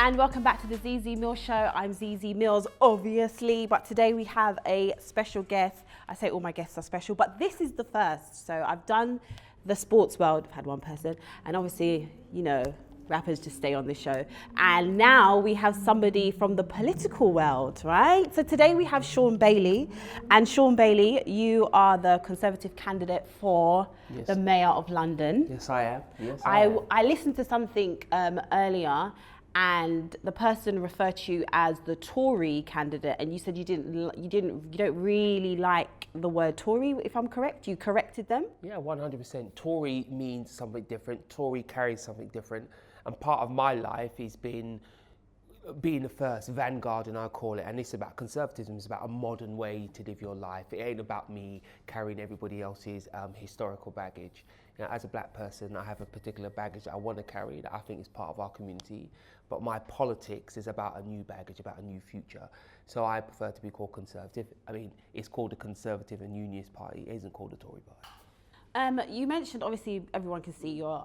And welcome back to the Zeze Millz Show. I'm Zeze Millz, obviously, but today we have a special guest. I say all my guests are special, but this is the first. So I've done the sports world, I've had one person, and obviously, you know, rappers just stay on this show. And now we have somebody from the political world, right? So today we have SHAUN Bailey. And SHAUN Bailey, you are the Conservative candidate for the Mayor of London. Yes, I am. Yes, I am. I listened to something earlier, and the person referred to you as the Tory candidate, and you said you don't really like the word Tory, if I'm correct. You corrected them? Yeah, 100%. Tory means something different. Tory carries something different. And part of my life has been being the first vanguard, and I call it, and it's about conservatism. It's about a modern way to live your life. It ain't about me carrying everybody else's historical baggage. You know, as a black person, I have a particular baggage that I want to carry that I think is part of our community. But my politics is about a new baggage, about a new future. So I prefer to be called conservative. I mean, it's called the Conservative and Unionist Party. It isn't called the Tory Party. You mentioned, obviously, everyone can see you're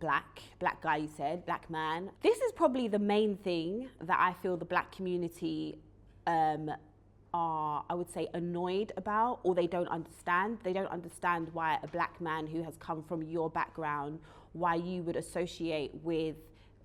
black guy, you said, black man. This is probably the main thing that I feel the black community are, I would say, annoyed about, or they don't understand. They don't understand why a black man who has come from your background, why you would associate with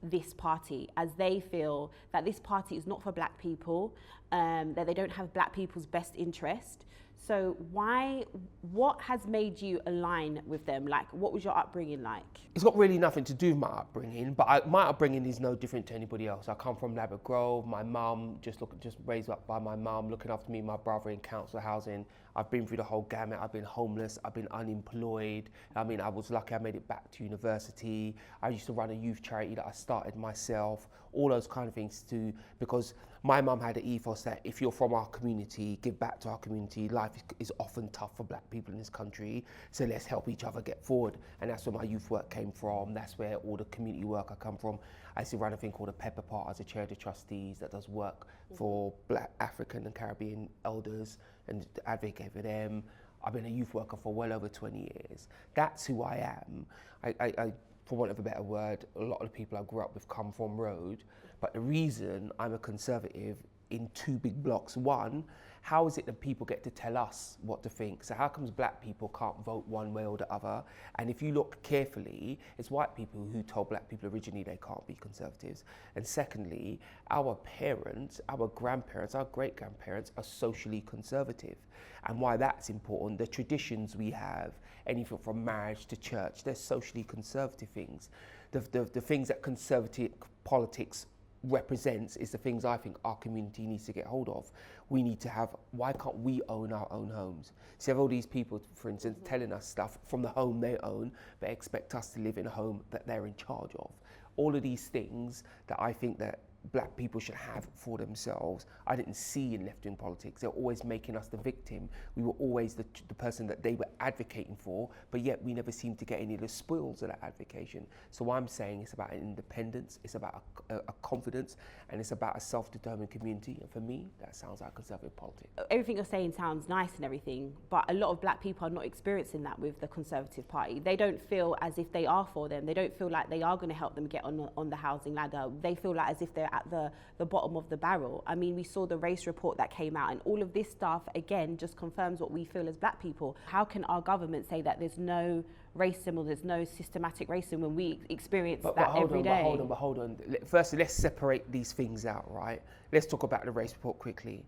this party, as they feel that this party is not for black people, that they don't have black people's best interest. So what has made you align with them? Like, what was your upbringing like? It's got really nothing to do with my upbringing, but my upbringing is no different to anybody else. I come from Ladbroke Grove. My mum, just raised up by my mum, looking after me and my brother in council housing. I've been through the whole gamut. I've been homeless. I've been unemployed. I mean, I was lucky I made it back to university. I used to run a youth charity that I started myself. All those kind of things too, because my mum had an ethos that if you're from our community, give back to our community. Life is often tough for black people in this country, so let's help each other get forward. And that's where my youth work came from. That's where all the community work I come from. I used to run a thing called a Pepper Pot as a chair of the trustees that does work for black, African and Caribbean elders and advocate for them. I've been a youth worker for well over 20 years. That's who I am. I for want of a better word, a lot of the people I grew up with come from road, but the reason I'm a conservative in two big blocks. One, how is it that people get to tell us what to think? So how comes black people can't vote one way or the other? And if you look carefully, it's white people who told black people originally they can't be conservatives. And secondly, our parents, our grandparents, our great-grandparents are socially conservative. And why that's important, the traditions we have, anything from marriage to church, they're socially conservative things. The things that conservative politics represents is the things I think our community needs to get hold of. We need to have, why can't we own our own homes? So you have all these people, for instance, telling us stuff from the home they own, but expect us to live in a home that they're in charge of. All of these things that I think that black people should have for themselves, I didn't see in left-wing politics. They're always making us the victim. We were always the person that they were advocating for, but yet we never seemed to get any of the spoils of that advocation. So what I'm saying it's about an independence, it's about a confidence, and it's about a self-determined community. And for me, that sounds like conservative politics. Everything you're saying sounds nice and everything, but a lot of black people are not experiencing that with the Conservative Party. They don't feel as if they are for them. They don't feel like they are going to help them get on the housing ladder. They feel like as if they're at the bottom of the barrel. I mean, we saw the race report that came out, and all of this stuff, again, just confirms what we feel as black people. How can our government say that there's no racism or there's no systematic racism when we experience that every day? But hold on. Firstly, let's separate these things out, right? Let's talk about the race report quickly.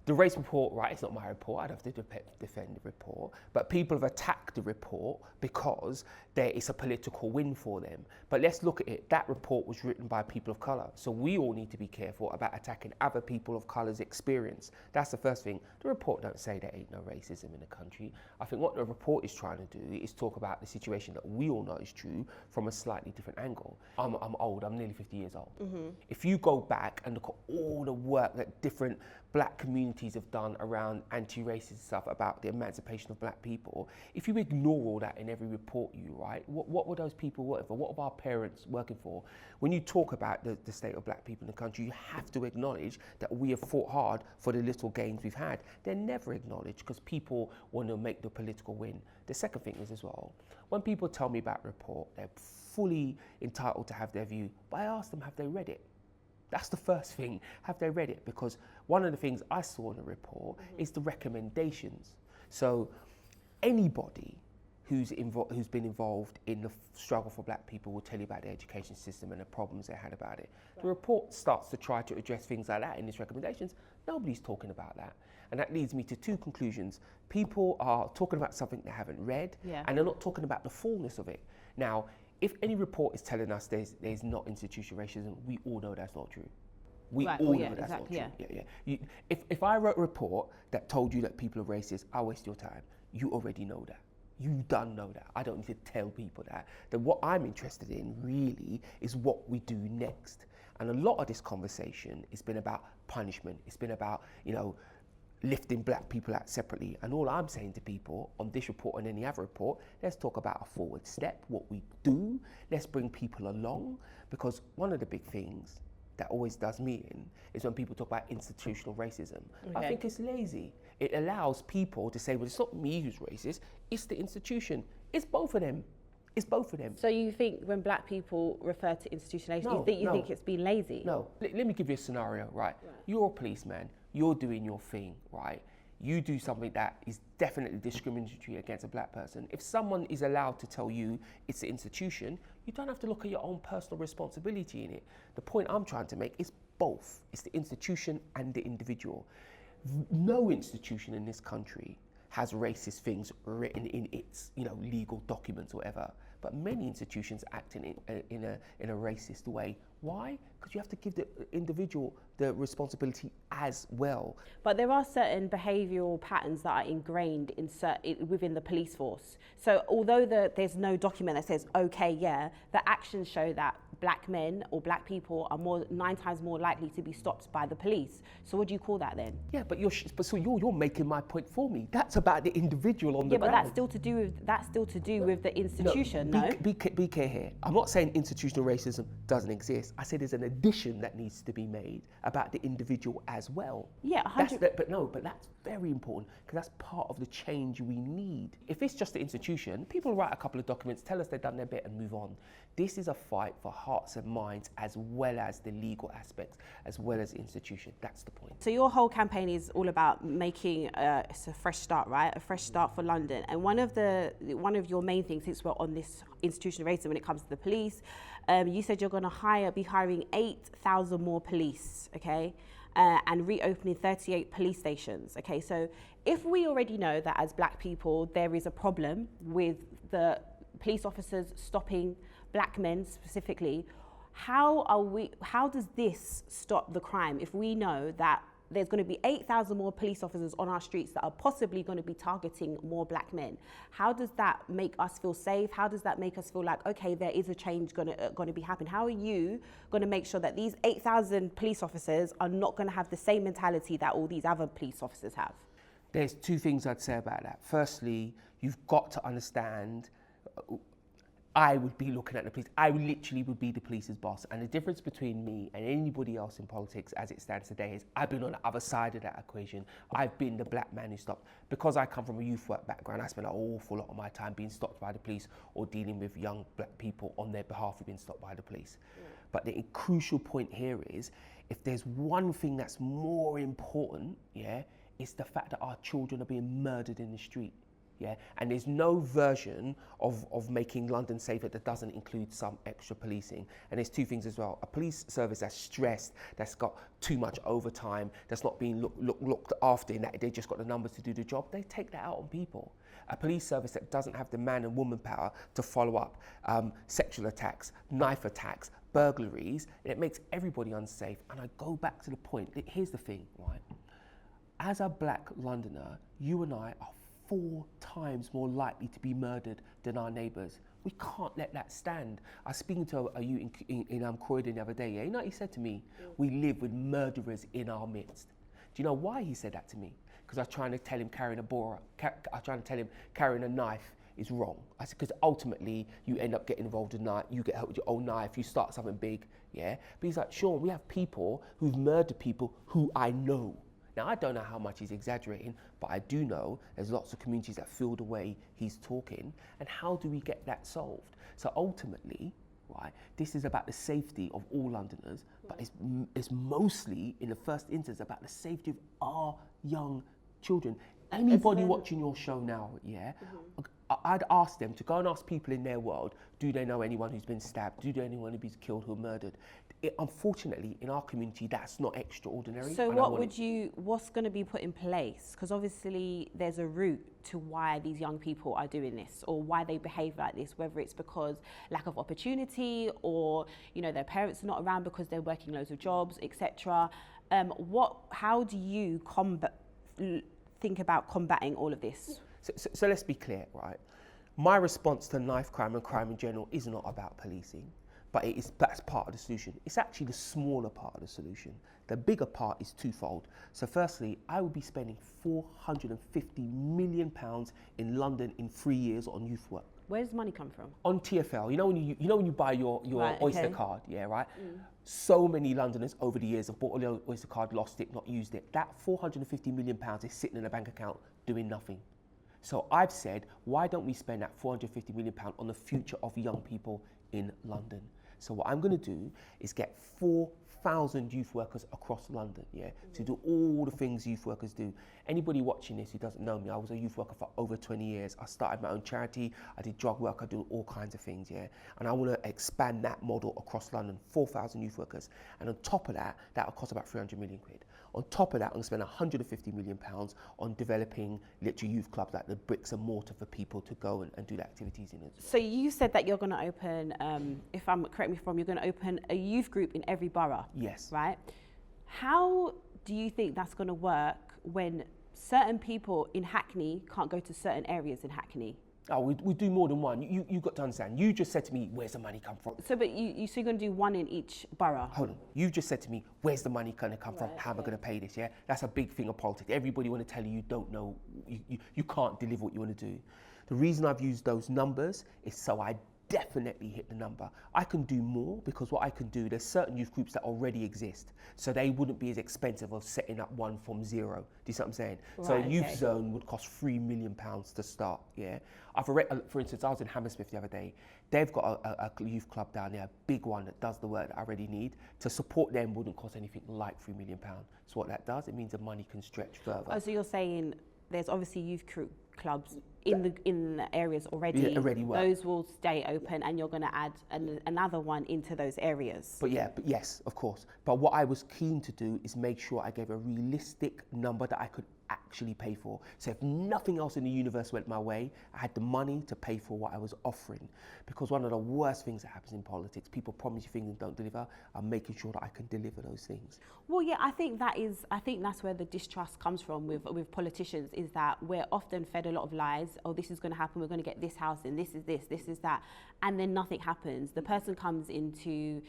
The race report, right, it's not my report, I'd have to defend the report, but people have attacked the report because it's a political win for them. But let's look at it, that report was written by people of colour, so we all need to be careful about attacking other people of colour's experience. That's the first thing. The report don't say there ain't no racism in the country. I think what the report is trying to do is talk about the situation that we all know is true from a slightly different angle. I'm old, I'm nearly 50 years old. Mm-hmm. If you go back and look at all the work that different black communities have done around anti-racist stuff about the emancipation of black people, if you ignore all that in every report you write, what were those people working for? What were our parents working for? When you talk about the state of black people in the country, you have to acknowledge that we have fought hard for the little gains we've had. They're never acknowledged because people want to make the political win. The second thing is as well, when people tell me about the report, they're fully entitled to have their view, but I ask them, have they read it? That's the first thing. Have they read it? Because one of the things I saw in the report is the recommendations. So anybody who's been involved in the struggle for black people will tell you about the education system and the problems they had about it. Right. The report starts to try to address things like that in its recommendations. Nobody's talking about that. And that leads me to two conclusions. People are talking about something they haven't read, and they're not talking about the fullness of it. Now, if any report is telling us there's not institutional racism, we all know that's not true. We all know that's not true. If I wrote a report that told you that people are racist, I'll waste your time. You already know that. You don't know that. I don't need to tell people that. Then what I'm interested in really is what we do next. And a lot of this conversation has been about punishment. It's been about, lifting black people out separately. And all I'm saying to people on this report and any other report, let's talk about a forward step, what we do. Let's bring people along, because one of the big things that always does me in is when people talk about institutional racism. I think it's lazy. It allows people to say, well, it's not me who's racist, it's the institution. It's both of them. It's both of them. So you think when black people refer to institutionalization, you think it's been lazy? No. Let me give you a scenario, right? You're a policeman, you're doing your thing, right? You do something that is definitely discriminatory against a black person. If someone is allowed to tell you it's the institution, you don't have to look at your own personal responsibility in it. The point I'm trying to make is both. It's the institution and the individual. No institution in this country has racist things written in its, legal documents or whatever. But many institutions act in a racist way. Why? Because you have to give the individual the responsibility as well. But there are certain behavioural patterns that are ingrained within the police force. So although there's no document that says, the actions show that black men or black people are 9 times more likely to be stopped by the police. So what do you call that then? Yeah, but you're making my point for me. That's about the individual on the ground. Yeah, but that's still to do with the institution, no? Be clear here. I'm not saying institutional racism doesn't exist. I said there's an addition that needs to be made about the individual as well. Yeah, 100%. But that's very important, because that's part of the change we need. If it's just the institution, people write a couple of documents, tell us they've done their bit and move on. This is a fight for hearts and minds, as well as the legal aspects, as well as the institution. That's the point. So your whole campaign is all about making it's a fresh start, right? A fresh start for London. And one of your main things, since we're on this institutional racism when it comes to the police, you said you're going to be hiring 8,000 more police, okay? And reopening 38 police stations, okay? So if we already know that as black people, there is a problem with the police officers stopping black men specifically, how does this stop the crime if we know that there's going to be 8,000 more police officers on our streets that are possibly going to be targeting more black men? How does that make us feel safe? How does that make us feel like, okay, there is a change going to be happening? How are you going to make sure that these 8,000 police officers are not going to have the same mentality that all these other police officers have? There's two things I'd say about that. Firstly, you've got to understand, I would be looking at the police. I literally would be the police's boss. And the difference between me and anybody else in politics as it stands today is I've been on the other side of that equation. I've been the black man who stopped. Because I come from a youth work background, I spend an awful lot of my time being stopped by the police or dealing with young black people on their behalf who've been stopped by the police. But the crucial point here is, if there's one thing that's more important, it's the fact that our children are being murdered in the street. And there's no version of making London safer that doesn't include some extra policing. And there's two things as well. A police service that's stressed, that's got too much overtime, that's not being looked after, in that they just got the numbers to do the job, they take that out on people. A police service that doesn't have the man and woman power to follow up sexual attacks, knife attacks, burglaries, it makes everybody unsafe. And I go back to the point, here's the thing, right? As a black Londoner, you and I are 4 times more likely to be murdered than our neighbours. We can't let that stand. I was speaking to a youth in Croydon the other day. You know what he said to me? We live with murderers in our midst. Do you know why he said that to me? Because I was trying to tell him carrying carrying a knife is wrong. I said, because ultimately you end up getting involved in knife, you get hurt with your own knife, you start something big, But he's like, Sean, we have people who've murdered people who I know. Now, I don't know how much he's exaggerating, but I do know there's lots of communities that feel the way he's talking. And how do we get that solved? So ultimately, right? This is about the safety of all Londoners, but it's mostly, in the first instance, about the safety of our young children. Anybody watching your show now, I'd ask them to go and ask people in their world, do they know anyone who's been stabbed? Do they know anyone who's been killed or murdered? Unfortunately, in our community, that's not extraordinary. So what's going to be put in place? Because obviously there's a root to why these young people are doing this or why they behave like this, whether it's because lack of opportunity or, you know, their parents are not around because they're working loads of jobs, etc. How do you think about combating all of this? So let's be clear, right? My response to knife crime and crime in general is not about policing, but that's part of the solution. It's actually the smaller part of the solution. The bigger part is twofold. So firstly, I will be spending £450 million in London in 3 years on youth work. Where does money come from? On TfL, you know when you buy your Oyster card, right? So many Londoners over the years have bought a Oyster card, lost it, not used it. That £450 million is sitting in a bank account doing nothing. So I've said, why don't we spend that £450 million on the future of young people in London? So what I'm going to do is get 4,000 youth workers across London, to do all the things youth workers do. Anybody watching this who doesn't know me, I was a youth worker for over 20 years. I started my own charity, I did drug work, I do all kinds of things, And I want to expand that model across London, 4,000 youth workers. And on top of that, that'll cost about 300 million quid. On top of that, I'm going to spend £150 million on developing literally youth clubs, like the bricks and mortar for people to go and do the activities in it. So you said that you're going to open, correct me if I'm wrong, you're going to open a youth group in every borough. Yes. Right? How do you think that's going to work when certain people in Hackney can't go to certain areas in Hackney? Oh, we do more than one. You've got to understand. You just said to me, where's the money come from? So, but you're going to do one in each borough? Hold on. You just said to me, where's the money going to come from? How am I going to pay this, That's a big thing of politics. Everybody want to tell you don't know, you can't deliver what you want to do. The reason I've used those numbers is so I definitely hit the number. I can do more because what I can do, there's certain youth groups that already exist, so they wouldn't be as expensive of setting up one from zero. Do you see what I'm saying? Right, so a youth zone would cost £3 million to start, for instance, I was in Hammersmith the other day. They've got a youth club down there, a big one that does the work that I already need. To support them wouldn't cost anything like £3 million. So what that does, it means the money can stretch further. Oh, so you're saying there's obviously youth clubs in the areas already. Already work. Those will stay open, and you're going to add another one into those areas. But yes, of course. But what I was keen to do is make sure I gave a realistic number that I could actually pay for. So if nothing else in the universe went my way, I had the money to pay for what I was offering. Because one of the worst things that happens in politics, people promise you things and don't deliver. I'm making sure that I can deliver those things. Well, yeah, I think that's where the distrust comes from with politicians, is that we're often fed a lot of lies. Oh, this is going to happen. We're going to get this house in. This is that, and then nothing happens. The person comes into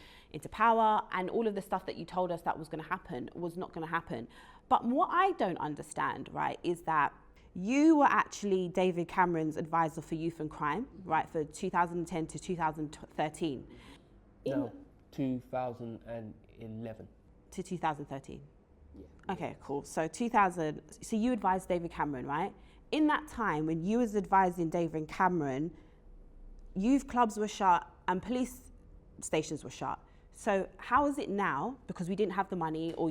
power, and all of the stuff that you told us that was going to happen was not going to happen. But what I don't understand, right, is that you were actually David Cameron's advisor for youth and crime, right, for 2010 to 2013. No, 2011. To 2013. Yeah. Okay, cool. So so you advised David Cameron, right? In that time, when you was advising David Cameron, youth clubs were shut and police stations were shut. So how is it now, because we didn't have the money or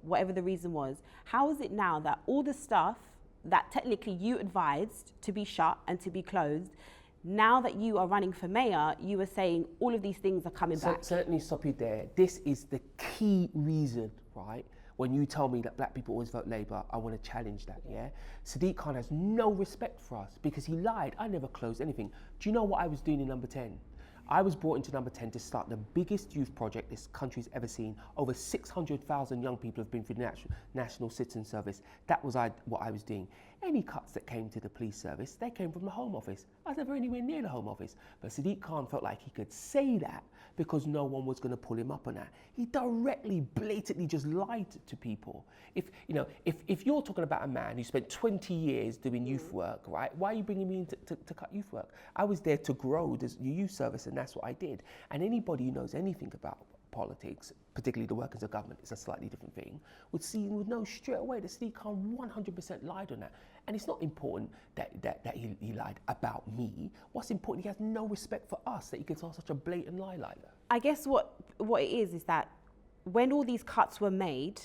whatever the reason was, how is it now that all the stuff that technically you advised to be shut and to be closed, now that you are running for mayor, you are saying all of these things are coming back? So let me stop you there. This is the key reason, right? When you tell me that black people always vote Labour, I want to challenge that, Sadiq Khan has no respect for us because he lied. I never closed anything. Do you know what I was doing in Number 10? I was brought into Number 10 to start the biggest youth project this country's ever seen. Over 600,000 young people have been through the National Citizen Service. That was what I was doing. Any cuts that came to the police service, they came from the Home Office. I was never anywhere near the Home Office. But Sadiq Khan felt like he could say that because no one was going to pull him up on that. He directly, blatantly just lied to people. If you're talking about a man who spent 20 years doing youth work, right? Why are you bringing me in to cut youth work? I was there to grow the youth service, and that's what I did. And anybody who knows anything about politics, particularly the workings of government, it's a slightly different thing, would know straight away that Sadiq Khan 100% lied on that. And it's not important that he lied about me. What's important, he has no respect for us, that he can tell such a blatant lie like that. I guess what it is that when all these cuts were made,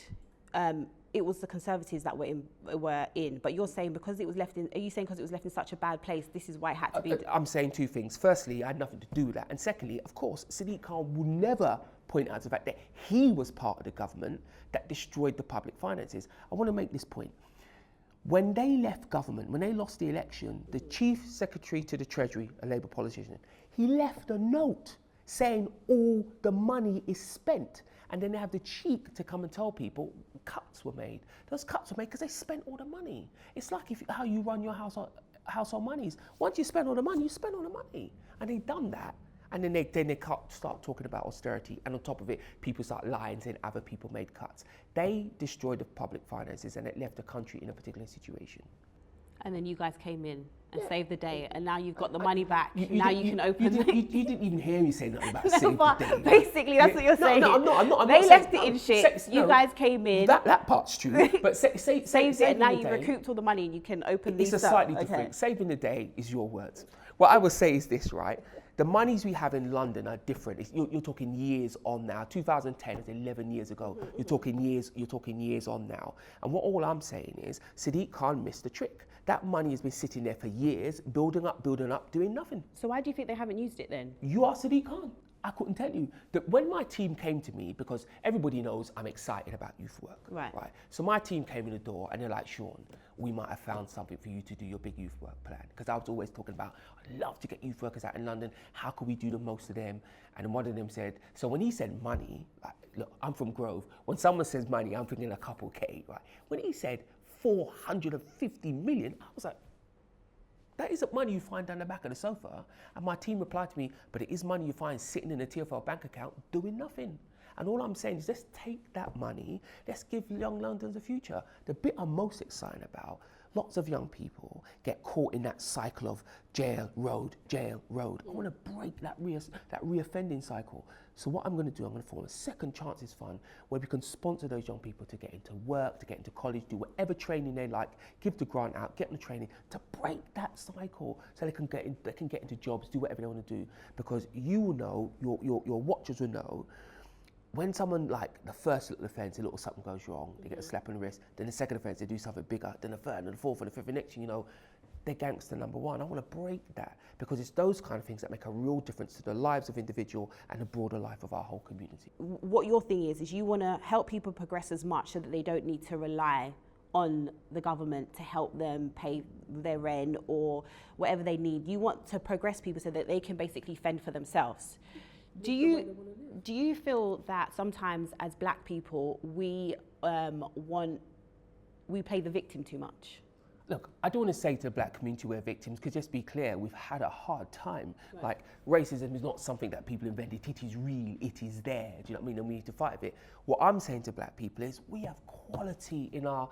it was the Conservatives that were in. But you're saying because it was left in, are you saying because it was left in such a bad place, this is why it had to be? I'm saying two things. Firstly, I had nothing to do with that. And secondly, of course, Sadiq Khan will never point out the fact that he was part of the government that destroyed the public finances. I want to make this point. When they left government, when they lost the election, the Chief Secretary to the Treasury, a Labour politician, he left a note saying all the money is spent. And then they have the cheek to come and tell people cuts were made. Those cuts were made because they spent all the money. It's like how you run your household monies. Once you spend all the money, you spend all the money. And they've done that. And then they start talking about austerity. And on top of it, people start lying, saying other people made cuts. They destroyed the public finances and it left the country in a particular situation. And then you guys came in and saved the day, and now you've got the money back. You can open. You didn't even hear me say nothing about save the day. Basically, that's what you're saying. No, I'm not. They left it in shit. You guys came in. That part's true. But saved it, and now you've recouped all the money, and you can open these. It's a slightly different. Saving the day is your words. What I would say is this, right? The monies we have in London are different. You're talking years on now. 2010 is 11 years ago. You're talking years on now. And what all I'm saying is, Sadiq Khan missed the trick. That money has been sitting there for years, building up, doing nothing. So why do you think they haven't used it then? You are Sadiq Khan. I couldn't tell you. That when my team came to me, because everybody knows I'm excited about youth work. Right. So my team came in the door and they're like, Sean, we might have found something for you to do your big youth work plan. Because I was always talking about, I'd love to get youth workers out in London. How could we do the most of them? And one of them said, so when he said money, like, look, I'm from Grove. When someone says money, I'm thinking a couple K, right? When he said 450 million, I was like, that isn't money you find down the back of the sofa. And my team replied to me, but it is money you find sitting in a TfL bank account doing nothing. And all I'm saying is let's take that money, let's give young Londoners a future. The bit I'm most excited about, lots of young people get caught in that cycle of jail, road, jail, road. I want to break that reoffending cycle. So what I'm going to do, I'm going to form a second chances fund where we can sponsor those young people to get into work, to get into college, do whatever training they like, give the grant out, get them the training to break that cycle so they can get into jobs, do whatever they want to do. Because you will know, your watchers will know, when someone, like the first little offence, a little something goes wrong, they get a slap on the wrist, then the second offence, they do something bigger, then the third and the fourth and the fifth, and next thing you know, they're gangster number one. I want to break that because it's those kind of things that make a real difference to the lives of individual and the broader life of our whole community. What your thing is you want to help people progress as much so that they don't need to rely on the government to help them pay their rent or whatever they need. You want to progress people so that they can basically fend for themselves. Do you feel that sometimes as black people we play the victim too much? Look, I don't want to say to the black community we're victims, because just be clear, we've had a hard time. Right. Like, racism is not something that people invented. It is real, it is there, do you know what I mean? And we need to fight with it. What I'm saying to black people is we have quality in our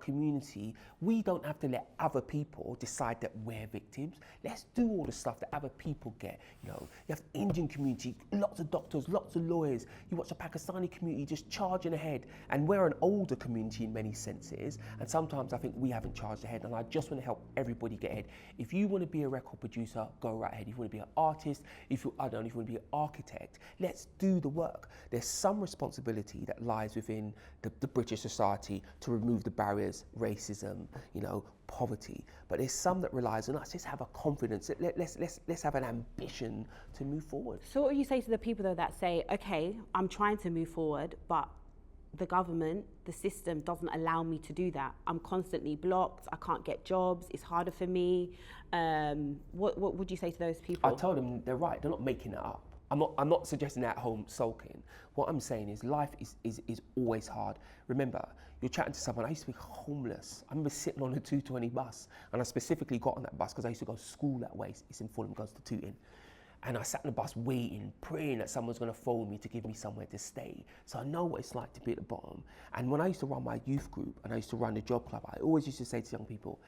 community. We don't have to let other people decide that we're victims. Let's do all the stuff that other people get. You know, you have Indian community, lots of doctors, lots of lawyers. You watch the Pakistani community just charging ahead. And we're an older community in many senses. And sometimes I think we haven't charged ahead. And I just want to help everybody get ahead. If you want to be a record producer, go right ahead. If you want to be an artist, if you want to be an architect, let's do the work. There's some responsibility that lies within the British society to remove the barriers, racism, you know, poverty. But there's some that relies on us. Let's have a confidence. Let's have an ambition to move forward. So what would you say to the people though that say, okay, I'm trying to move forward, but the government, the system doesn't allow me to do that. I'm constantly blocked. I can't get jobs. It's harder for me. What would you say to those people? I told them they're right. They're not making it up. I'm not suggesting they're at home sulking. What I'm saying is life is always hard. Remember, you're chatting to someone. I used to be homeless. I remember sitting on a 220 bus, and I specifically got on that bus because I used to go to school that way. It's in Fulham, goes to Tooting. And I sat on the bus waiting, praying that someone's going to phone me to give me somewhere to stay. So I know what it's like to be at the bottom. And when I used to run my youth group and I used to run the job club, I always used to say to young people,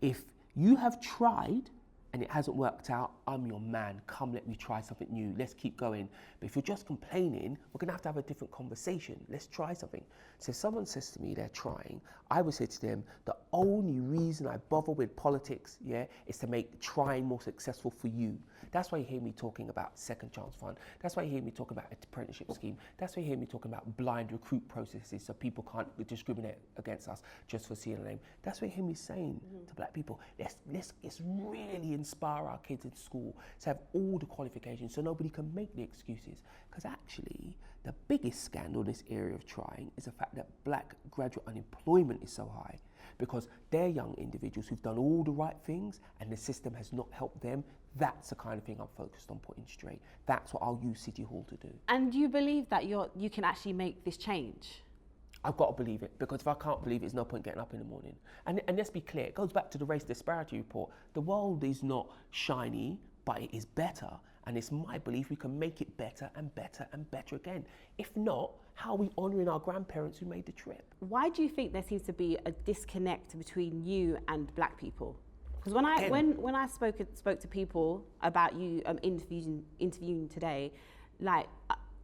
if you have tried and it hasn't worked out, I'm your man. Come, let me try something new. Let's keep going. But if you're just complaining, we're going to have a different conversation. Let's try something. So if someone says to me they're trying, I would say to them, the only reason I bother with politics, is to make trying more successful for you. That's why you hear me talking about Second Chance Fund. That's why you hear me talking about apprenticeship scheme. That's why you hear me talking about blind recruit processes so people can't discriminate against us just for seeing a name. That's why you hear me saying to black people, let's really inspire our kids in school to have all the qualifications so nobody can make the excuses. Because actually, the biggest scandal in this area of trying is the fact that black graduate unemployment is so high, because they're young individuals who've done all the right things and the system has not helped them. That's the kind of thing I'm focused on putting straight. That's what I'll use City Hall to do. And do you believe that you can actually make this change? I've got to believe it, because if I can't believe it, there's no point getting up in the morning. And let's be clear, it goes back to the race disparity report. The world is not shiny, but it is better. And it's my belief we can make it better and better and better again. If not, how are we honouring our grandparents who made the trip? Why do you think there seems to be a disconnect between you and black people? Because when I spoke to people about you interviewing today, like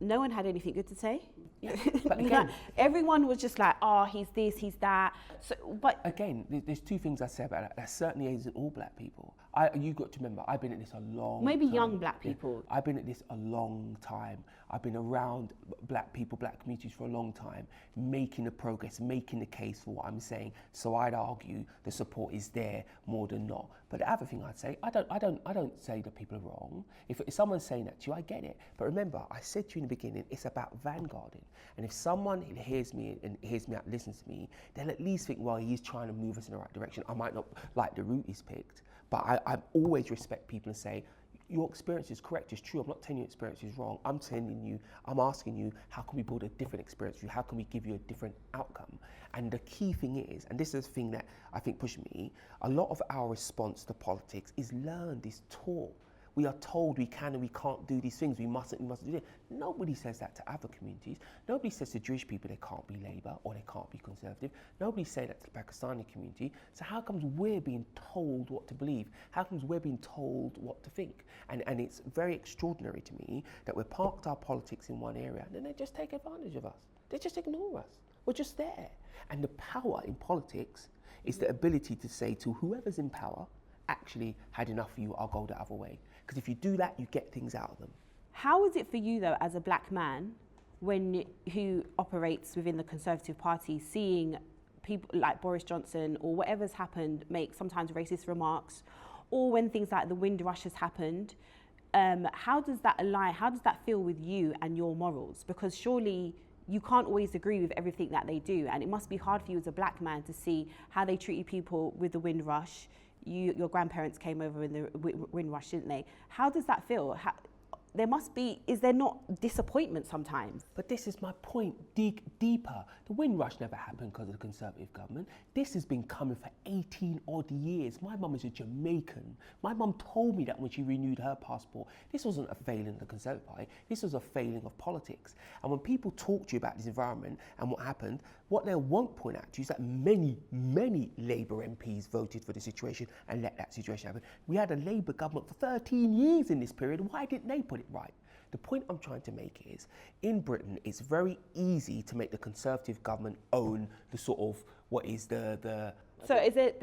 no one had anything good to say. Yeah, but again, everyone was just like, oh, he's this, he's that. So, but again, there's two things I say about that. That certainly isn't all black people. You got to remember, I've been at this a long maybe time. Young black people. Yeah, I've been at this a long time. I've been around black people, black communities for a long time, making the progress, making the case for what I'm saying. So I'd argue the support is there more than not. But the other thing I'd say, I don't say that people are wrong. If someone's saying that to you, I get it. But remember, I said to you in the beginning, it's about vanguarding. And if someone hears me and listens to me, they'll at least think, well, he's trying to move us in the right direction. I might not like the route he's picked, but I always respect people and say, your experience is correct, it's true. I'm not telling you your experience is wrong. I'm asking you, how can we build a different experience for you? How can we give you a different outcome? And the key thing is, and this is the thing that I think pushed me, a lot of our response to politics is learned, is taught. We are told we can and we can't do these things, we mustn't do it. Nobody says that to other communities. Nobody says to Jewish people they can't be Labour or they can't be Conservative. Nobody's saying that to the Pakistani community. So how comes we're being told what to believe? How comes we're being told what to think? And it's very extraordinary to me that we've parked our politics in one area and then they just take advantage of us. They just ignore us. We're just there. And the power in politics is the ability to say to whoever's in power, actually had enough for you, I'll go the other way. Because if you do that, you get things out of them. How is it for you, though, as a black man, who operates within the Conservative Party, seeing people like Boris Johnson or whatever's happened make sometimes racist remarks, or when things like the Windrush has happened, how does that align? How does that feel with you and your morals? Because surely you can't always agree with everything that they do, and it must be hard for you as a black man to see how they treated people with the Windrush. Your grandparents came over in the Windrush, didn't they? How does that feel? Is there not disappointment sometimes? But this is my point, dig deeper. The Windrush never happened because of the Conservative government. This has been coming for 18 odd years. My mum is a Jamaican. My mum told me that when she renewed her passport. This wasn't a failing of the Conservative Party, this was a failing of politics. And when people talk to you about this environment and what happened, what they won't point out to you is that many Labour MPs voted for the situation and let that situation happen. We had a Labour government for 13 years in this period. Why didn't they put it right? The point I'm trying to make is, in Britain, it's very easy to make the Conservative government own the sort of, what is the So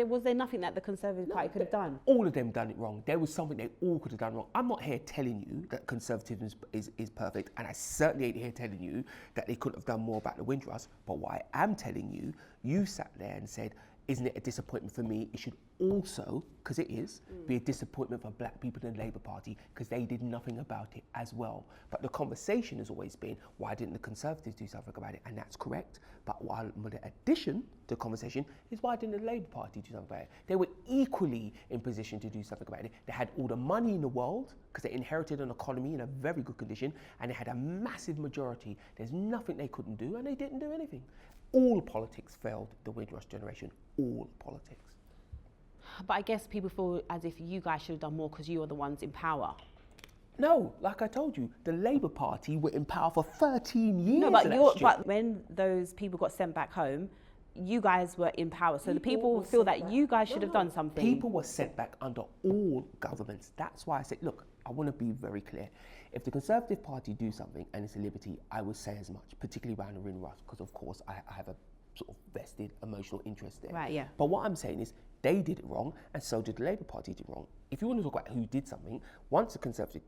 was there nothing that the Conservative Party could have done? All of them done it wrong. There was something they all could have done wrong. I'm not here telling you that Conservatism is perfect, and I certainly ain't here telling you that they couldn't have done more about the Windrush, but what I am telling you, you sat there and said, isn't it a disappointment for me? It should also, because it is, be a disappointment for black people in the Labour Party because they did nothing about it as well. But the conversation has always been, why didn't the Conservatives do something about it? And that's correct. But the addition to the conversation is, why didn't the Labour Party do something about it? They were equally in position to do something about it. They had all the money in the world because they inherited an economy in a very good condition, and they had a massive majority. There's nothing they couldn't do, and they didn't do anything. All politics failed the Windrush generation. All politics. But I guess people feel as if you guys should have done more because you are the ones in power. No, like I told you, the Labour Party were in power for 13 years. No, but when those people got sent back home, you guys were in power. So the People people were feel sent that back. you guys should have done something. People were sent back under all governments. That's why I said, look, I want to be very clear. If the Conservative Party do something and it's a liberty, I would say as much, particularly around the Windrush, because of course I have a sort of vested emotional interest there. Right, yeah. But what I'm saying is they did it wrong, and so did the Labour Party did wrong. If you want to talk about who did something, once the Conservative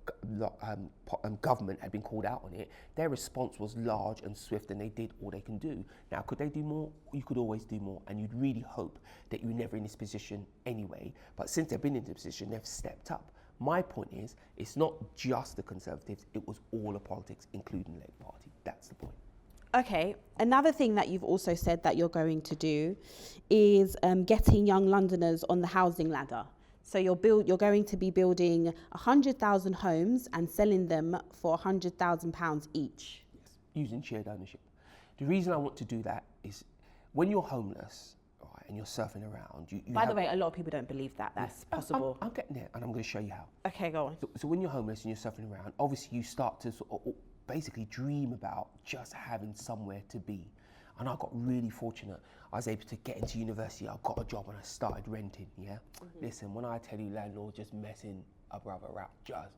government had been called out on it, their response was large and swift, and they did all they can do. Now, could they do more? You could always do more, and you'd really hope that you were never in this position anyway. But since they've been in this position, they've stepped up. My point is, it's not just the Conservatives, it was all of politics, including the Labour Party. That's the point. Okay, another thing that you've also said that you're going to do is getting young Londoners on the housing ladder. So you're going to be building 100,000 homes and selling them for £100,000 each. Yes, using shared ownership. The reason I want to do that is when you're homeless, right, and you're surfing around. By the way, a lot of people don't believe that that's possible. I'm getting there, and I'm going to show you how. Okay, go on. So when you're homeless and you're surfing around, obviously you start to sort of basically dream about just having somewhere to be. And I got really fortunate. I was able to get into university, I got a job and I started renting, yeah? Mm-hmm. Listen, when I tell you landlords just messing a brother out, just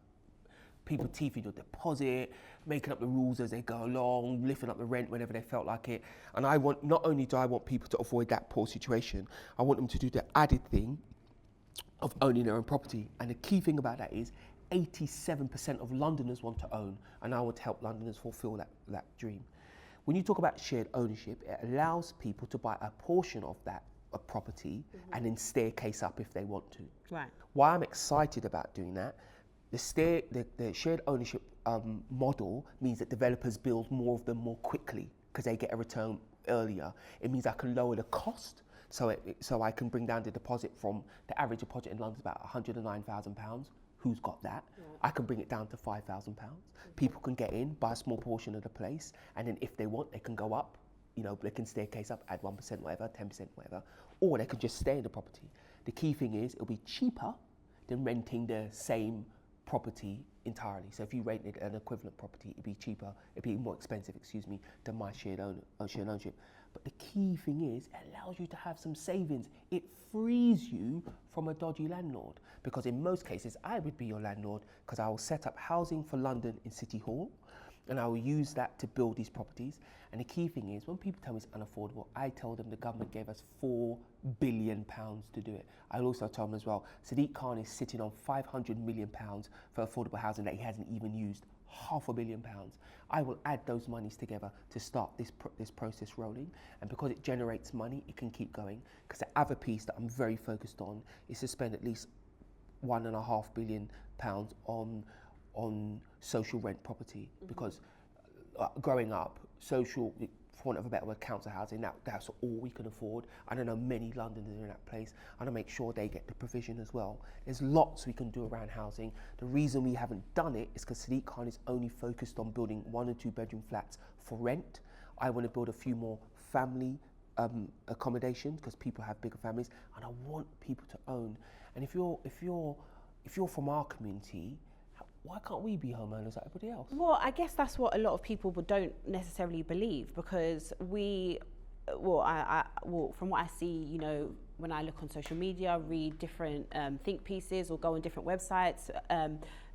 people teething your deposit, making up the rules as they go along, lifting up the rent whenever they felt like it. And not only do I want people to avoid that poor situation, I want them to do the added thing of owning their own property. And the key thing about that is 87% of Londoners want to own, and I want to help Londoners fulfill that dream. When you talk about shared ownership, it allows people to buy a portion of that property and then staircase up if they want to. Right. Why I'm excited about doing that, the shared ownership model means that developers build more of them more quickly because they get a return earlier. It means I can lower the cost, so I can bring down the deposit from the average deposit in London is about £109,000. Who's got that? Yeah. I can bring it down to £5,000. People can get in, buy a small portion of the place, and then if they want, they can go up. They can staircase up, add 1%, whatever, 10%, whatever, or they can just stay in the property. The key thing is it'll be cheaper than renting the same property entirely. So if you rented an equivalent property, it'd be cheaper, it'd be more expensive, than my shared ownership. But the key thing is, it allows you to have some savings. It frees you from a dodgy landlord. Because in most cases, I would be your landlord because I will set up housing for London in City Hall and I will use that to build these properties. And the key thing is, when people tell me it's unaffordable, I tell them the government gave us £4 billion to do it. I also tell them as well, Sadiq Khan is sitting on £500 million for affordable housing that he hasn't even used. £500 million. I will add those monies together to start this process rolling, and because it generates money, it can keep going. Because the other piece that I'm very focused on is to spend at least £1.5 billion on social rent property, because growing up, social, for want of a better word, council housing, that's all we can afford. I don't know many Londoners are in that place. I want to make sure they get the provision as well. There's lots we can do around housing. The reason we haven't done it is because Sadiq Khan is only focused on building 1 and 2 bedroom flats for rent. I want to build a few more family accommodation because people have bigger families, and I want people to own. And if you're from our community, why can't we be homeowners like everybody else? Well, I guess that's what a lot of people don't necessarily believe, because from what I see, when I look on social media, read different think pieces or go on different websites,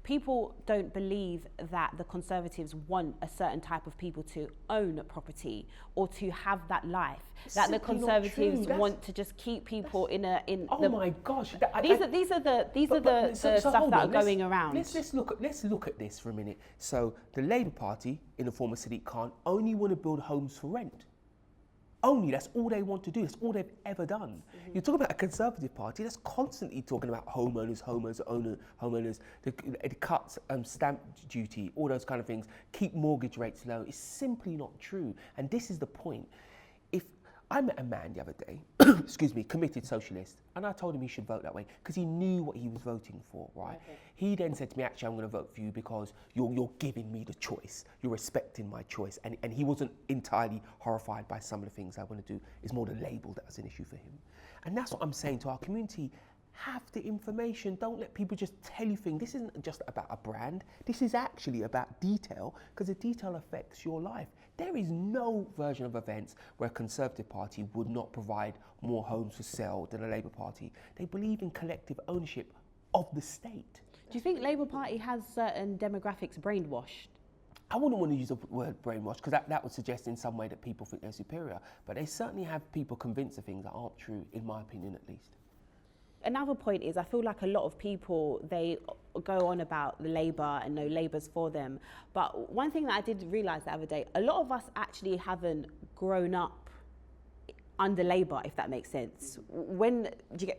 people don't believe that the Conservatives want a certain type of people to own property or to have that life. That the Conservatives want to just keep people in. Oh my gosh! These are the stuff that are going around. Let's look at this for a minute. So the Labour Party, in the form of Sadiq Khan, only want to build homes for rent. Only, that's all they want to do. That's all they've ever done. Mm-hmm. You're talking about a Conservative Party that's constantly talking about homeowners, the cuts, stamp duty, all those kind of things, keep mortgage rates low. It's simply not true. And this is the point. If I met a man the other day, committed socialist, and I told him he should vote that way because he knew what he was voting for, right? Okay. He then said to me, actually, I'm going to vote for you because you're giving me the choice. You're respecting my choice. And he wasn't entirely horrified by some of the things I want to do. It's more the label that was an issue for him. And that's what I'm saying to our community. Have the information. Don't let people just tell you things. This isn't just about a brand. This is actually about detail, because the detail affects your life. There is no version of events where a Conservative Party would not provide more homes for sale than a Labour Party. They believe in collective ownership of the state. Do you think Labour Party has certain demographics brainwashed? I wouldn't want to use the word brainwash because that would suggest in some way that people think they're superior. But they certainly have people convinced of things that aren't true, in my opinion at least. Another point is I feel like a lot of people, they go on about the Labour and no Labour's for them. But one thing that I did realise the other day, a lot of us actually haven't grown up under Labour, if that makes sense. Do you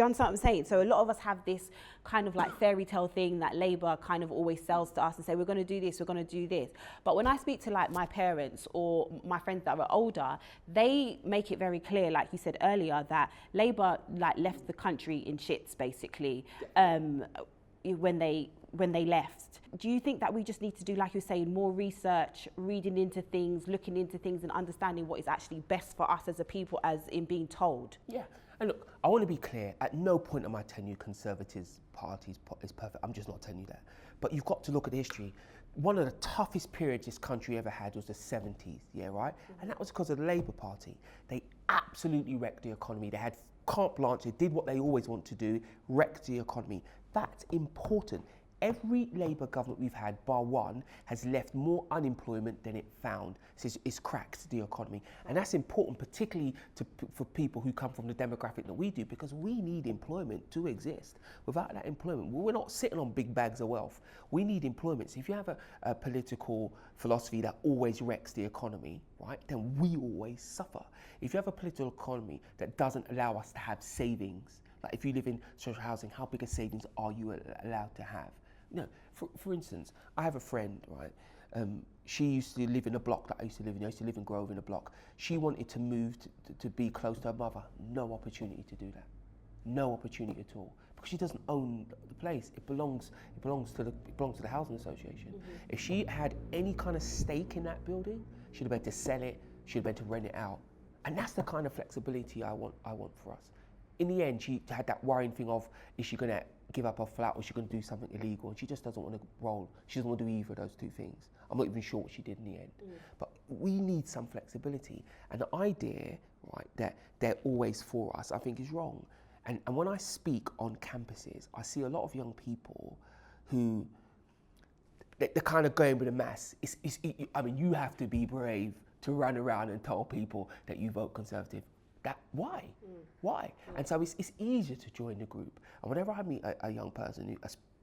understand what I'm saying? So a lot of us have this kind of like fairy tale thing that Labour kind of always sells to us and say, we're going to do this, we're going to do this. But when I speak to like my parents or my friends that are older, they make it very clear, like you said earlier, that Labour like left the country in shits basically when they left. Do you think that we just need to do, like you're saying, more research, reading into things, looking into things and understanding what is actually best for us as a people, as in being told? Yeah, and look, I want to be clear, at no point of my tenure Conservatives Party is perfect. I'm just not telling you that. But you've got to look at the history. One of the toughest periods this country ever had was the 70s, yeah, right? Mm-hmm. And that was because of the Labour Party. They absolutely wrecked the economy. They had carte blanche, they did what they always want to do, wrecked the economy. That's important. Every Labour government we've had, bar one, has left more unemployment than it found. So it's cracked the economy. And that's important, particularly for people who come from the demographic that we do, because we need employment to exist. Without that employment, we're not sitting on big bags of wealth. We need employment. So if you have a political philosophy that always wrecks the economy, right, then we always suffer. If you have a political economy that doesn't allow us to have savings, like if you live in social housing, how big a savings are you allowed to have? You know, for instance, I have a friend, right? She used to live in a block that I used to live in. I used to live in Grove in a block. She wanted to move to be close to her mother. No opportunity to do that. No opportunity at all. Because she doesn't own the place. It belongs to the housing association. Mm-hmm. If she had any kind of stake in that building, she'd have been to sell it. She'd have been to rent it out. And that's the kind of flexibility I want for us. In the end, she had that worrying thing of, is she going to give up her flat or is she going to do something illegal? And she just doesn't want to roll. She doesn't want to do either of those two things. I'm not even sure what she did in the end. Mm. But we need some flexibility. And the idea, right, that they're always for us, I think is wrong. And when I speak on campuses, I see a lot of young people who, they're kind of going with the mass. I mean, you have to be brave to run around and tell people that you vote Conservative. Why? Why? And so it's easier to join the group. And whenever I meet a young person,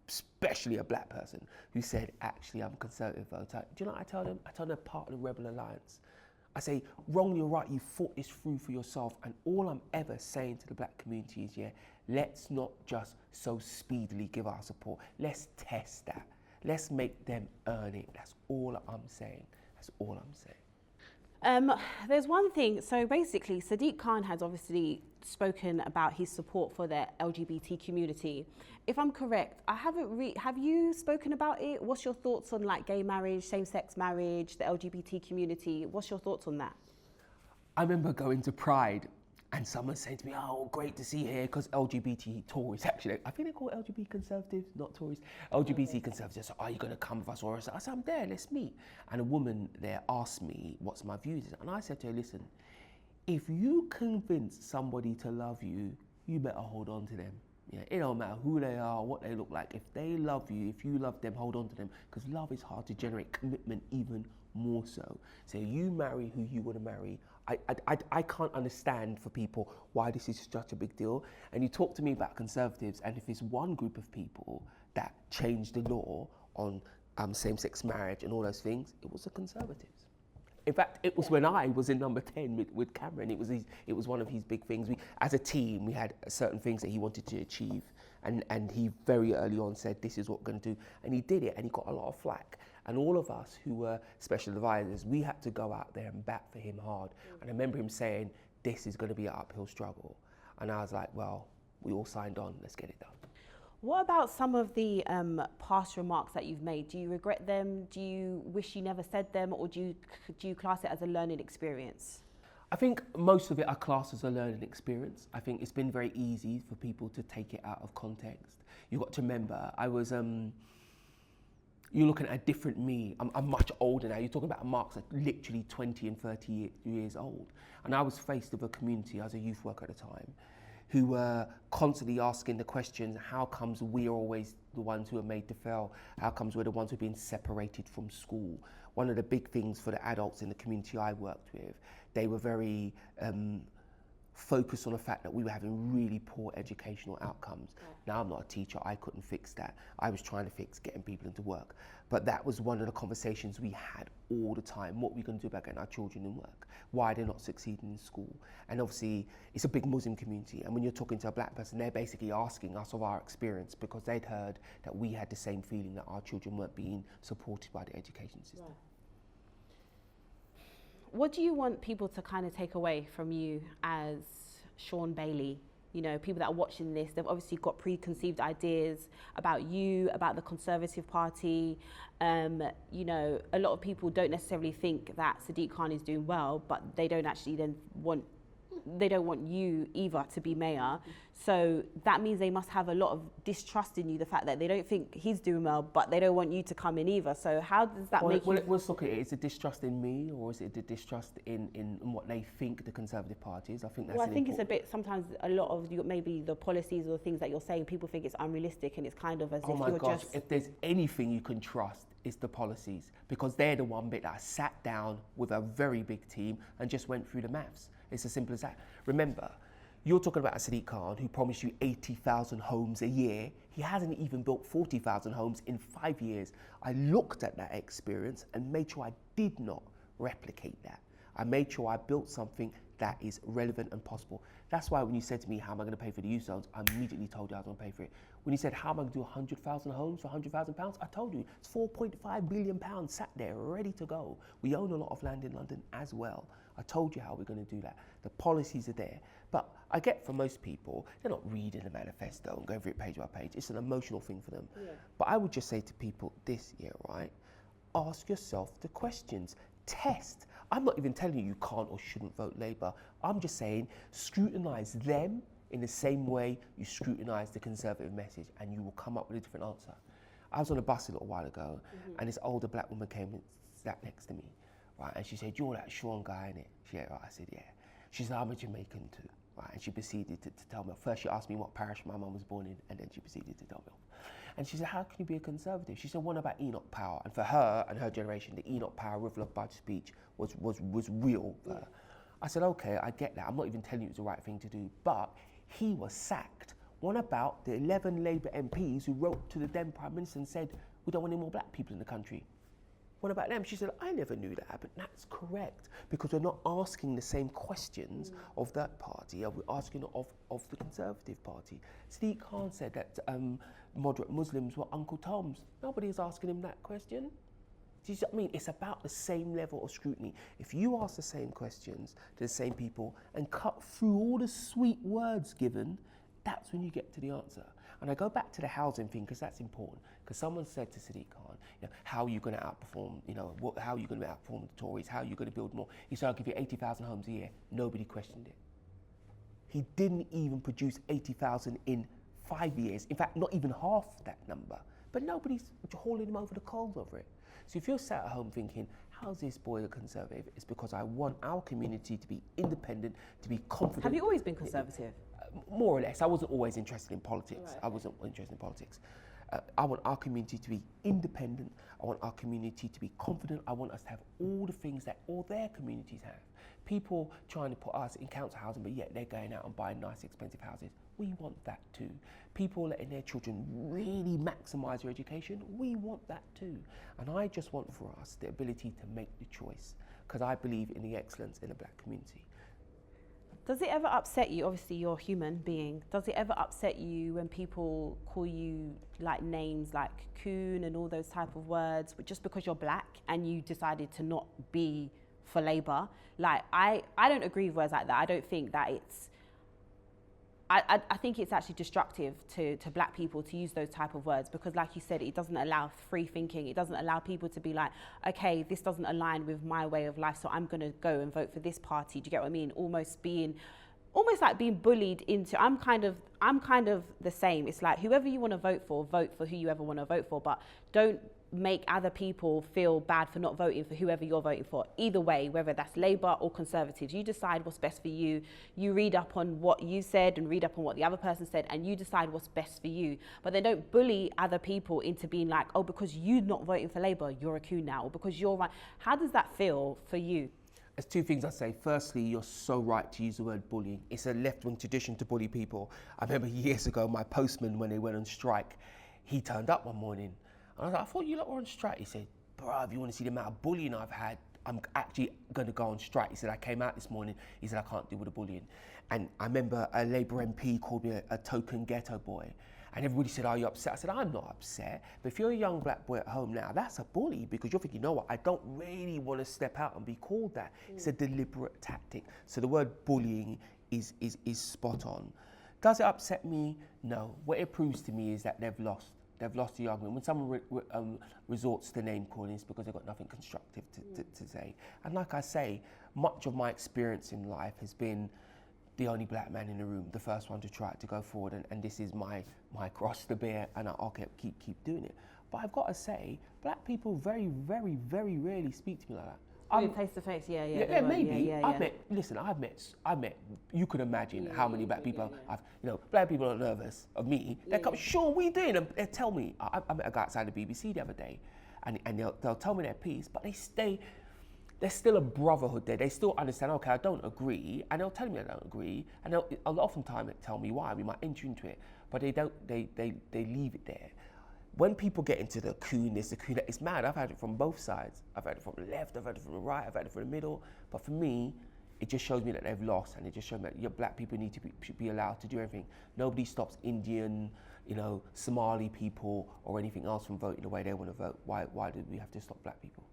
especially a black person, who said, actually, I'm a Conservative voter, do you know what I tell them? I tell them they're part of the Rebel Alliance. I say, wrongly or right, you fought this through for yourself. And all I'm ever saying to the black community is, yeah, let's not just so speedily give our support. Let's test that. Let's make them earn it. That's all I'm saying. That's all I'm saying. There's one thing, so basically Sadiq Khan has obviously spoken about his support for the LGBT community. If I'm correct, have you spoken about it? What's your thoughts on like gay marriage, same-sex marriage, the LGBT community? What's your thoughts on that? I remember going to Pride and someone saying to me, oh, great to see you here, because LGBT Tories, actually, I think they call it LGBT Conservatives, not Tories, LGBT Conservatives. So, are you going to come with us? Or I said, I'm there, let's meet. And a woman there asked me what's my views. And I said to her, listen, if you convince somebody to love you, you better hold on to them. Yeah, it don't matter who they are, what they look like. If they love you, if you love them, hold on to them, because love is hard to generate, commitment even more so. So you marry who you want to marry. I can't understand for people why this is such a big deal. And you talk to me about Conservatives, and if there's one group of people that changed the law on same-sex marriage and all those things, it was the Conservatives. In fact, it was when I was in number 10 with Cameron. It was one of his big things. As a team, we had certain things that he wanted to achieve. And he very early on said, this is what we're going to do. And he did it, and he got a lot of flack. And all of us who were special advisors, we had to go out there and bat for him hard. And I remember him saying, this is going to be an uphill struggle. And I was like, well, we all signed on, let's get it done. What about some of the past remarks that you've made? Do you regret them? Do you wish you never said them? Or do you class it as a learning experience? I think most of it I class as a learning experience. I think it's been very easy for people to take it out of context. You've got to remember, I was you're looking at a different me. I'm much older now. You're talking about marks that are literally 20 and 30 years old. And I was faced with a community as a youth worker at the time who were constantly asking the questions, how comes we're always the ones who are made to fail? How comes we're the ones who've been separated from school? One of the big things for the adults in the community I worked with, they were very focused on the fact that we were having really poor educational outcomes. Now, I'm not a teacher, I couldn't fix that. I was trying to fix getting people into work. But that was one of the conversations we had all the time. What are we going to do about getting our children in work? Why they're not succeeding in school? And obviously, it's a big Muslim community. And when you're talking to a black person, they're basically asking us of our experience because they'd heard that we had the same feeling that our children weren't being supported by the education system. Right. What do you want people to kind of take away from you as Shaun Bailey? You know, people that are watching this, they've obviously got preconceived ideas about you, about the Conservative Party. You know, a lot of people don't necessarily think that Sadiq Khan is doing well, but they don't actually then want you either to be mayor. So that means they must have a lot of distrust in you, the fact that they don't think he's doing well, but they don't want you to come in either. So how does that make you... Let's look at it. Is it distrust in me, or is it the distrust in what they think the Conservative Party is? I think that's it's a bit, sometimes a lot of maybe the policies or the things that you're saying, people think it's unrealistic, and it's kind of as if you're just... If there's anything you can trust, it's the policies, because they're the one bit that sat down with a very big team and just went through the maths. It's as simple as that. Remember, you're talking about a Sadiq Khan who promised you 80,000 homes a year. He hasn't even built 40,000 homes in 5 years. I looked at that experience and made sure I did not replicate that. I made sure I built something that is relevant and possible. That's why when you said to me, how am I going to pay for the youth zones? I immediately told you I was going to pay for it. When you said, how am I going to do 100,000 homes for £100,000? I told you, it's £4.5 billion sat there ready to go. We own a lot of land in London as well. I told you how we're going to do that. The policies are there. But I get for most people, they're not reading the manifesto and going through it page by page. It's an emotional thing for them. Yeah. But I would just say to people this year, right, ask yourself the questions. Test. I'm not even telling you can't or shouldn't vote Labour. I'm just saying scrutinise them in the same way you scrutinise the Conservative message, and you will come up with a different answer. I was on a bus a little while ago, and this older black woman came and sat next to me, right? And she said, "You're that Shaun guy, innit?" She said, right. I said, "Yeah." She said, "I'm a Jamaican too." Right? And she proceeded to tell me. First, she asked me what parish my mum was born in, and then she proceeded to tell me. And she said, "How can you be a Conservative?" She said, "What about Enoch Power?" And for her and her generation, the Enoch Power River of Budge speech was real for her. I said, "Okay, I get that. I'm not even telling you it's the right thing to do." But he was sacked. What about the 11 Labour MPs who wrote to the then Prime Minister and said, "We don't want any more black people in the country"? What about them? She said, "I never knew that," but that's correct, because we're not asking the same questions of that party, we're asking of the Conservative Party. Sadiq Khan said that moderate Muslims were Uncle Toms. Nobody's asking him that question. Do you see what I mean? It's about the same level of scrutiny. If you ask the same questions to the same people and cut through all the sweet words given, that's when you get to the answer. And I go back to the housing thing because that's important. Because someone said to Sadiq Khan, how are you going to outperform, how are you going to outperform the Tories? How are you going to build more? He said, "I'll give you 80,000 homes a year." Nobody questioned it. He didn't even produce 80,000 in 5 years. In fact, not even half that number. But nobody's hauling him over the coals over it. So if you're sat at home thinking, how's this boy a Conservative? It's because I want our community to be independent, to be confident. Have you always been Conservative? More or less. I wasn't always interested in politics. Right. I wasn't interested in politics. I want our community to be independent. I want our community to be confident. I want us to have all the things that all their communities have. People trying to put us in council housing, but yet they're going out and buying nice, expensive houses. We want that too. People letting their children really maximise their education. We want that too. And I just want for us the ability to make the choice, because I believe in the excellence in the black community. Does it ever upset you? Obviously, you're a human being. Does it ever upset you when people call you like names like coon and all those type of words, but just because you're black and you decided to not be for Labour? Like, I don't agree with words like that. I don't think that it's... I think it's actually destructive to black people to use those type of words, because like you said, it doesn't allow free thinking. It doesn't allow people to be like, okay, this doesn't align with my way of life, so I'm going to go and vote for this party. Do you get what I mean? Almost like being bullied into, I'm kind of the same. It's like, whoever you want to vote for who you ever want to vote for, but don't make other people feel bad for not voting for whoever you're voting for. Either way, whether that's Labour or Conservatives, you decide what's best for you. You read up on what you said and read up on what the other person said, and you decide what's best for you. But they don't bully other people into being like, oh, because you're not voting for Labour, you're a coon now, or because you're right. How does that feel for you? There's two things I say. Firstly, you're so right to use the word bullying. It's a left-wing tradition to bully people. I remember years ago, my postman, when they went on strike, he turned up one morning. And I was like, I thought you lot were on strike. He said, bro, if you want to see the amount of bullying I've had, I'm actually going to go on strike. He said, I came out this morning. He said, I can't deal with the bullying. And I remember a Labour MP called me a token ghetto boy. And everybody said, are you upset? I said, I'm not upset. But if you're a young black boy at home now, that's a bully, because you're thinking, you know what, I don't really want to step out and be called that. It's a deliberate tactic. So the word bullying is spot on. Does it upset me? No. What it proves to me is that they've lost. They've lost the argument. When someone resorts to name calling, it's because they've got nothing constructive to say. And like I say, much of my experience in life has been the only black man in the room, the first one to try to go forward, and this is my cross to bear, and I'll keep doing it. But I've got to say, black people very, very, very rarely speak to me like that. Face to face, yeah, maybe. I've met. You could imagine how many black people I've. You know, black people are nervous of me. They come, Sean, what are you doing? And they tell me. I met a guy outside the BBC the other day, and they'll tell me their piece, but there's still a brotherhood there. They still understand. Okay, I don't agree, and they'll tell me I don't agree, and they'll oftentimes tell me why. We might enter into it, but they don't. They leave it there. When people get into the coon this, the coon that, it's mad. I've had it from both sides. I've had it from the left, I've had it from the right, I've had it from the middle. But for me, it just shows me that they've lost, and it just shows me that your black people should be allowed to do everything. Nobody stops Indian, Somali people or anything else from voting the way they want to vote. Why do we have to stop black people?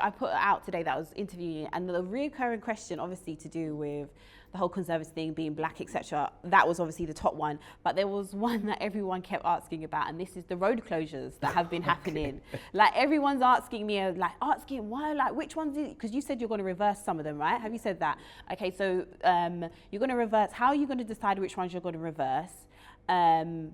I put out today that I was interviewing, and the recurring question, obviously to do with the whole conservative thing, being black, etc., that was obviously the top one. But there was one that everyone kept asking about, and this is the road closures that have been happening. Like, everyone's asking me, why, which ones? Because you said you're going to reverse some of them, right? Have you said that? Okay, so you're going to reverse. How are you going to decide which ones you're going to reverse? And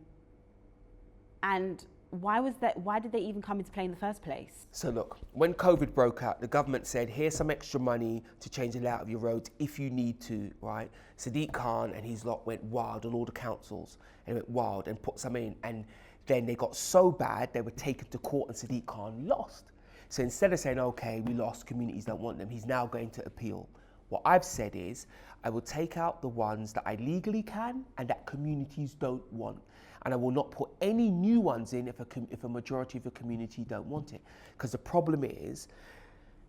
why did they even come into play in the first place? So look, when COVID broke out, the government said, here's some extra money to change the layout of your roads if you need to, right? Sadiq Khan and his lot went wild on all the councils, and went wild and put some in, and then they got so bad they were taken to court and Sadiq Khan lost. So instead of saying, okay, we lost, communities don't want them, he's now going to appeal. What I've said is, I will take out the ones that I legally can and that communities don't want. And I will not put any new ones in if a majority of the community don't want it. Because the problem is,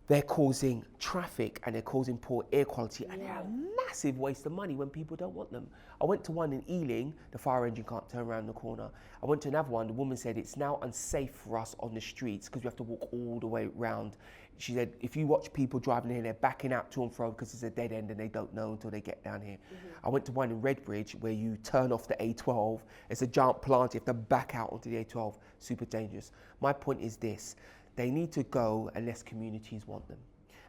they're causing traffic and they're causing poor air quality, and they're a massive waste of money when people don't want them. I went to one in Ealing, the fire engine can't turn around the corner. I went to another one, the woman said it's now unsafe for us on the streets because we have to walk all the way around. She said, if you watch people driving here, they're backing out to and fro because it's a dead end and they don't know until they get down here. I went to one in Redbridge where you turn off the A12, it's a giant plant, you have to back out onto the A12, super dangerous. My point is this, they need to go unless communities want them.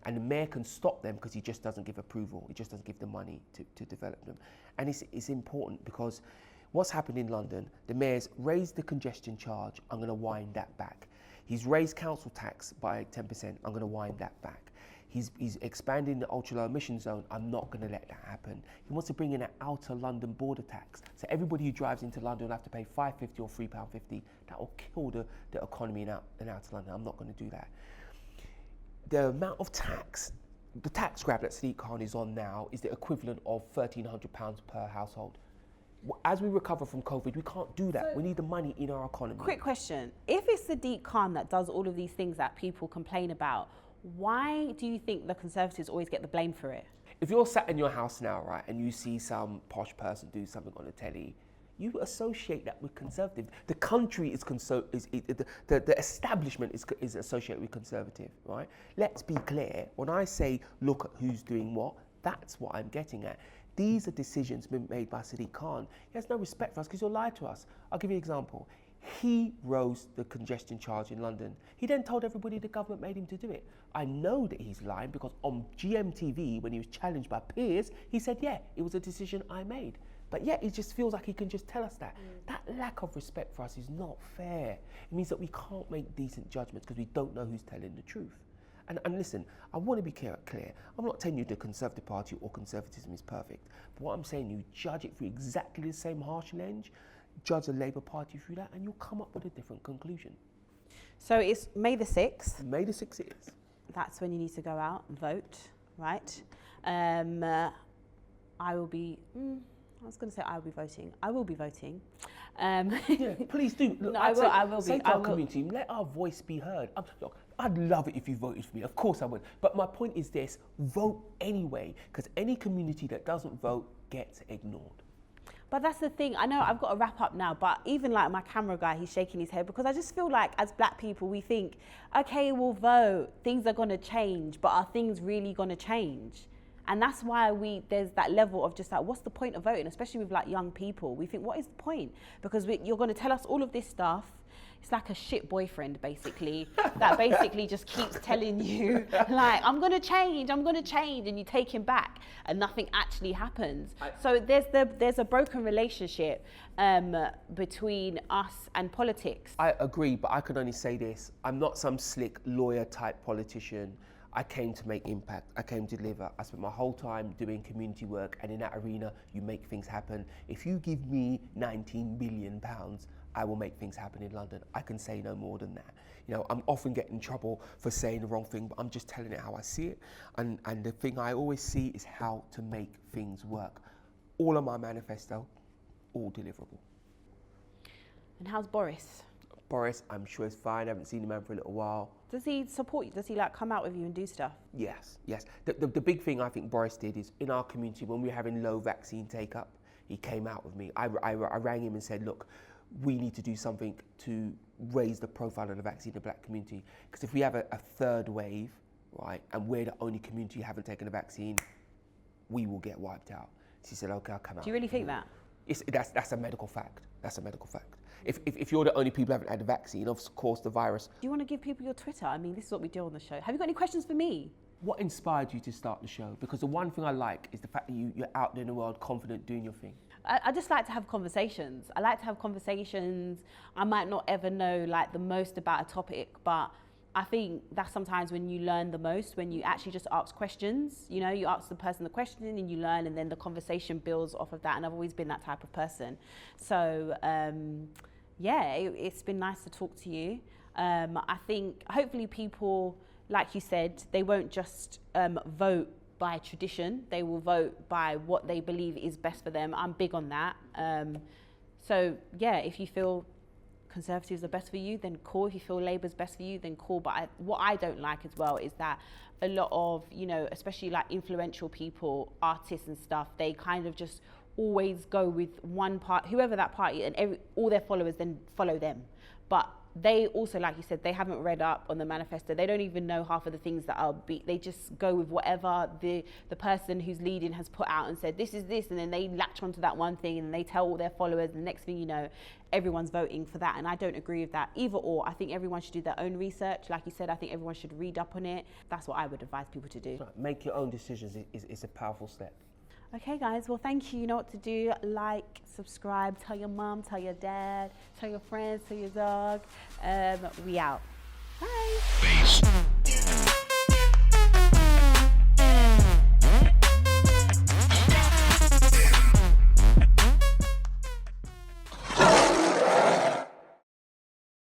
And the mayor can stop them because he just doesn't give approval, he just doesn't give the money to develop them. And it's important because what's happened in London, the mayor's raised the congestion charge, I'm going to wind that back. He's raised council tax by 10%, I'm going to wind that back. He's expanding the ultra-low emission zone, I'm not going to let that happen. He wants to bring in an outer London border tax. So everybody who drives into London will have to pay £5.50 or £3.50. That will kill the economy in outer London. I'm not going to do that. The amount of tax, the tax grab that Sadiq Khan is on now is the equivalent of £1,300 per household. As we recover from COVID, we can't do that. We need the money in our economy. Quick question. If it's Sadiq Khan that does all of these things that people complain about, why do you think the Conservatives always get the blame for it? If you're sat in your house now, right, and you see some posh person do something on the telly, you associate that with Conservative. The country is the establishment is associated with Conservative, right? Let's be clear. When I say look at who's doing what, that's what I'm getting at. These are decisions been made by Sadiq Khan. He has no respect for us because he'll lie to us. I'll give you an example. He rose the congestion charge in London. He then told everybody the government made him to do it. I know that he's lying because on GMTV, when he was challenged by peers, he said, yeah, it was a decision I made. But yet he just feels like he can just tell us that. That lack of respect for us is not fair. It means that we can't make decent judgments because we don't know who's telling the truth. And listen, I want to be clear. I'm not telling you the Conservative Party or conservatism is perfect. But what I'm saying, you judge it through exactly the same harsh lens, judge the Labour Party through that, and you'll come up with a different conclusion. So it's May the 6th. May the 6th it is. That's when you need to go out and vote, right? I will be, I was going to say I will be voting. I will be voting. Yeah, please do. Look, No, I will say be. to our community, let our voice be heard. Look, I'd love it if you voted for me. Of course I would. But my point is this, vote anyway, because any community that doesn't vote gets ignored. But that's the thing. I know I've got to wrap up now, but even like my camera guy, he's shaking his head because I just feel like as black people, we think, okay, we'll vote, things are going to change, but are things really going to change? And that's why there's that level of just like, what's the point of voting? Especially with like young people. We think, what is the point? Because you're going to tell us all of this stuff. It's like a shit boyfriend, basically, that basically just keeps telling you, like, I'm going to change, and you take him back, and nothing actually happens. So there's a broken relationship between us and politics. I agree, but I can only say this. I'm not some slick lawyer-type politician. I came to make impact. I came to deliver. I spent my whole time doing community work, and in that arena, you make things happen. If you give me £19 billion, I will make things happen in London. I can say no more than that. You know, I'm often getting in trouble for saying the wrong thing, but I'm just telling it how I see it. And the thing I always see is how to make things work. All of my manifesto, all deliverable. And how's Boris? Boris, I'm sure is fine. I haven't seen the man for a little while. Does he support you? Does he like come out with you and do stuff? Yes. The big thing I think Boris did is in our community, when we were having low vaccine take up, he came out with me. I rang him and said, look, we need to do something to raise the profile of the vaccine in the black community. Because if we have a third wave, right, and we're the only community who haven't taken a vaccine, we will get wiped out. So he said, okay, I'll come out. Do you really think that? That's a medical fact. That's a medical fact. If you're the only people who haven't had the vaccine, of course the virus. Do you want to give people your Twitter? I mean, this is what we do on the show. Have you got any questions for me? What inspired you to start the show? Because the one thing I like is the fact that you're out there in the world, confident, doing your thing. I just like to have conversations. I like to have conversations. I might not ever know like the most about a topic, but I think that's sometimes when you learn the most, when you actually just ask questions. You know, you ask the person the question and you learn, and then the conversation builds off of that. And I've always been that type of person. So yeah, it's been nice to talk to you. I think hopefully people, like you said, they won't just vote by tradition. They will vote by what they believe is best for them. I'm big on that. So yeah, if you feel Conservatives are best for you, then cool. If you feel Labour's best for you, then cool. But what I don't like as well is that a lot of, you know, especially like influential people, artists and stuff, they kind of just always go with one part, whoever that party, and all their followers then follow them. But they also, like you said, they haven't read up on the manifesto. They don't even know half of the things that they just go with whatever the person who's leading has put out and said, this is this, and then they latch onto that one thing and they tell all their followers, and the next thing you know, everyone's voting for that. And I don't agree with that either or. I think everyone should do their own research. Like you said, I think everyone should read up on it. That's what I would advise people to do. Make your own decisions is a powerful step. Okay guys, well thank you. You know what to do. Like, subscribe, tell your mom, tell your dad, tell your friends, tell your dog. We out. Bye.